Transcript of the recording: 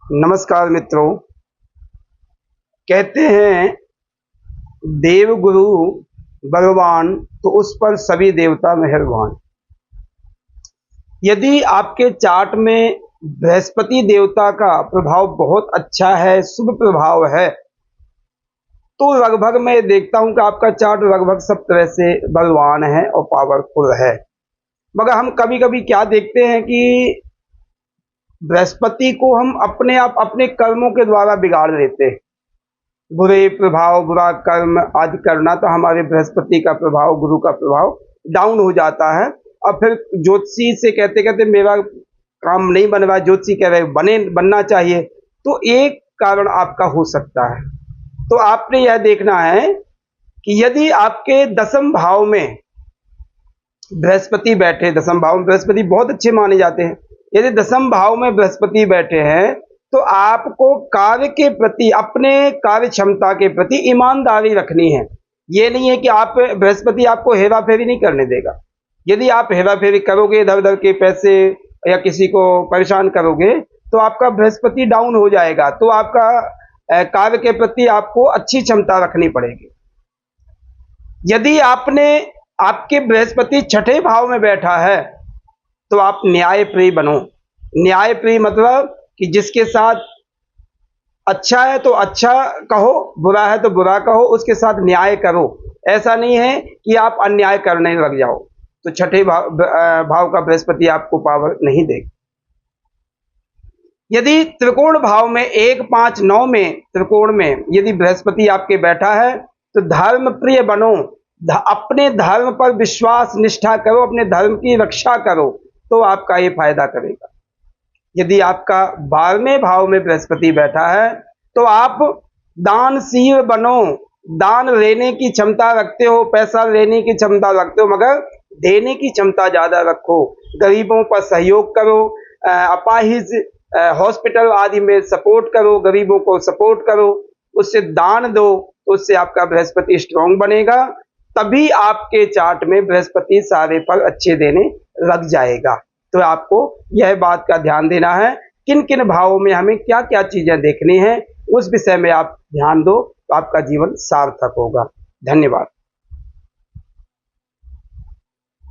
नमस्कार मित्रों। कहते हैं देव गुरु भगवान तो उस पर सभी देवता मेहरबान। यदि आपके चार्ट में बृहस्पति देवता का प्रभाव बहुत अच्छा है, शुभ प्रभाव है, तो लगभग मैं देखता हूं कि आपका चार्ट लगभग सब तरह से बलवान है और पावरफुल है। मगर हम कभी कभी क्या देखते हैं कि बृहस्पति को हम अपने आप अपने कर्मों के द्वारा बिगाड़ देते हैं। बुरे प्रभाव, बुरा कर्म आदि करना, तो हमारे बृहस्पति का प्रभाव, गुरु का प्रभाव डाउन हो जाता है। और फिर ज्योतिषी से कहते कहते मेरा काम नहीं बन रहा, ज्योतिषी कह रहे बनना चाहिए। तो एक कारण आपका हो सकता है। तो आपने यह देखना है कि यदि आपके दसम भाव में बृहस्पति बैठे, दसम भाव में बृहस्पति बहुत अच्छे माने जाते हैं, यदि दसम भाव में बृहस्पति बैठे हैं तो आपको कार्य के प्रति, अपने कार्य क्षमता के प्रति ईमानदारी रखनी है। ये नहीं है कि आप बृहस्पति आपको हेरा फेरी नहीं करने देगा। यदि आप हेरा फेरी करोगे, इधर उधर के पैसे या किसी को परेशान करोगे, तो आपका बृहस्पति डाउन हो जाएगा। तो आपका कार्य के प्रति आपको अच्छी क्षमता रखनी पड़ेगी। यदि आपके बृहस्पति छठे भाव में बैठा है तो आप न्यायप्रिय बनो। न्यायप्रिय मतलब कि जिसके साथ अच्छा है तो अच्छा कहो, बुरा है तो बुरा कहो, उसके साथ न्याय करो। ऐसा नहीं है कि आप अन्याय करने लग जाओ। तो छठे भाव का बृहस्पति आपको पावर नहीं देगा। यदि त्रिकोण भाव में 1, 5, 9 में त्रिकोण में यदि बृहस्पति आपके बैठा है तो धर्म प्रिय बनो। अपने धर्म पर विश्वास निष्ठा करो, अपने धर्म की रक्षा करो, तो आपका ये फायदा करेगा। यदि आपका 12वें भाव में बृहस्पति बैठा है तो आप दानशील बनो। दान लेने की क्षमता रखते हो, पैसा लेने की क्षमता रखते हो, मगर देने की क्षमता ज्यादा रखो। गरीबों पर सहयोग करो, अपाहिज हॉस्पिटल आदि में सपोर्ट करो, गरीबों को सपोर्ट करो, उससे दान दो, तो उससे आपका बृहस्पति स्ट्रांग बनेगा। तभी आपके चार्ट में बृहस्पति सारे फल अच्छे देने लग जाएगा। तो आपको यह बात का ध्यान देना है किन किन भावों में हमें क्या क्या चीजें देखनी है, उस विषय में आप ध्यान दो तो आपका जीवन सार्थक होगा। धन्यवाद।